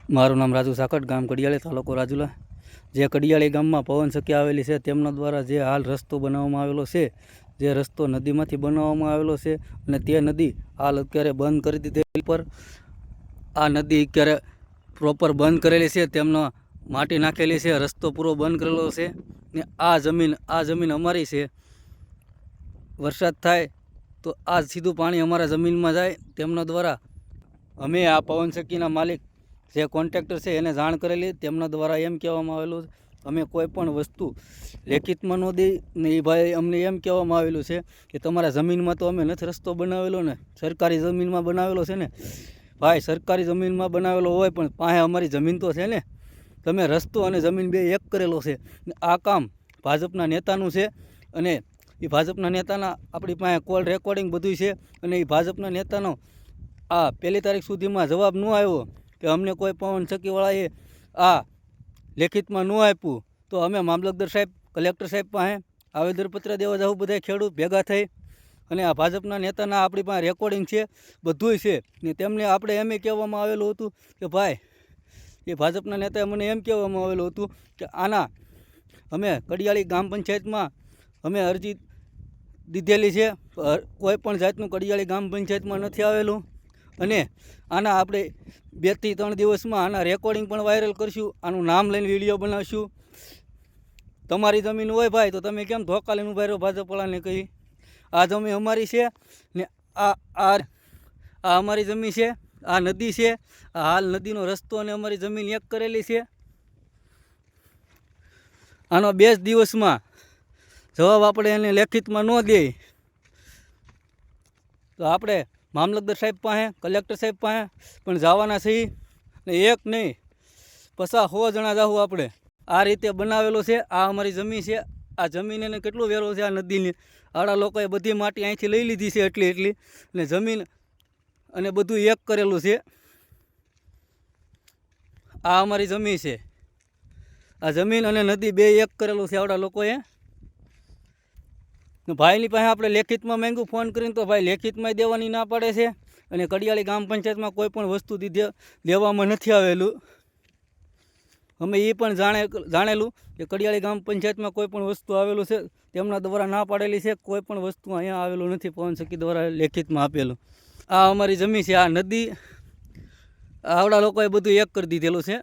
મારું નામ રાજુ સાકટ, ગામ કડિયાળી, તાલુકો રાજુલા। જે કડિયાળી ગામમાં પવન સખી આવેલી છે તેમના દ્વારા જે હાલ રસ્તો બનાવવામાં આવેલો છે, જે રસ્તો નદીમાંથી બનાવવામાં આવેલો છે અને તે નદી હાલ અત્યારે બંધ કરી દીધેલી પર આ નદી અત્યારે પ્રોપર બંધ કરેલી છે, તેમનો માટી નાખેલી છે, રસ્તો પૂરો બંધ કરેલો છે ને આ જમીન અમારી છે। વરસાદ થાય તો આ સીધું પાણી અમારા જમીનમાં જાય। તેમના દ્વારા અમે આ પવન સખીના માલિક જે કોન્ટ્રાક્ટર છે એને જાણ કરેલી। તેમના દ્વારા એમ કહેવામાં આવેલું અમે કોઈ પણ વસ્તુ લેખિતમાં ન દઈ ને એ ભાઈ અમને એમ કહેવામાં આવેલું છે કે તમારા જમીનમાં તો અમે નથી રસ્તો બનાવેલો ને, સરકારી જમીનમાં બનાવેલો છે ને। ભાઈ સરકારી જમીનમાં બનાવેલો હોય પણ પાસે અમારી જમીન તો છે ને, તમે રસ્તો અને જમીન બે એક કરેલો છે। આ કામ ભાજપના નેતાનું છે અને એ ભાજપના નેતાના આપણી પાસે કોલ રેકોર્ડિંગ બધું છે અને એ ભાજપના નેતાનો આ 1 તારીખ સુધીમાં જવાબ ન આવ્યો કે અમને કોઈ પવન સખીવાળાએ આ લેખિતમાં ન આપ્યું તો અમે મામલતદાર સાહેબ, કલેક્ટર સાહેબ પાસે આવેદનપત્ર દેવા જવું, બધા ખેડૂત ભેગા થઈ અને આ ભાજપના નેતાના આપણી પાસે રેકોર્ડિંગ છે, બધુંય છે ને। તેમને આપણે એમ કહેવામાં આવેલું હતું કે ભાઈ એ ભાજપના નેતાએ મને એમ કહેવામાં આવેલું હતું કે આના અમે કડિયાળી ગ્રામ પંચાયતમાં અમે અરજી દીધેલી છે, કોઈ પણ જાતનું કડિયાળી ગ્રામ પંચાયતમાં નથી આવેલું અને આના આપણે 2 થી 3 દિવસમાં આના રેકોર્ડિંગ પણ વાયરલ કરશું, આનું નામ લઈને વિડીયો બનાવશું। તમારી જમીન હોય ભાઈ તો તમે કેમ ધોકા લઈને ઉભા રહ્યો ભાજપવાળાને કહી? આ જમીન અમારી છે ને આ અમારી જમીન છે, આ નદી છે, આ હાલ નદીનો રસ્તો અને અમારી જમીન એક કરેલી છે। આનો 2 દિવસમાં જવાબ આપણે એને લેખિતમાં ન દે તો આપણે મામલતદાર સાહેબ પાસે, કલેક્ટર સાહેબ પાસે પણ જવાના છીએ ને એક નહીં 50-100 જણા જાવું આપણે। આ રીતે બનાવેલો છે, આ અમારી જમીન છે, આ જમીન એને કેટલું વેરો છે આ નદીને, આડા લોકોએ બધી માટી અહીંથી લઈ લીધી છે એટલી ને જમીન અને બધું એક કરેલું છે। આ અમારી જમીન છે, આ જમીન અને નદી બે એક કરેલું છે આવડા લોકોએ। ભાઈની પાસે આપણે લેખિતમાં માંગ્યું ફોન કરીને તો ભાઈ લેખિતમાં દેવાની ના પાડે છે અને કડિયાળી ગ્રામ પંચાયતમાં કોઈ પણ વસ્તુ દેવામાં નથી આવેલું। અમે એ પણ જાણેલું કે કડિયાળી ગ્રામ પંચાયતમાં કોઈ પણ વસ્તુ આવેલું છે, તેમના દ્વારા ના પાડેલી છે, કોઈ પણ વસ્તુ અહીંયા આવેલું નથી પવન સખી દ્વારા લેખિતમાં આપેલું। આ અમારી જમીન છે, આ નદી આવડા લોકોએ બધું એક કરી દીધેલું છે।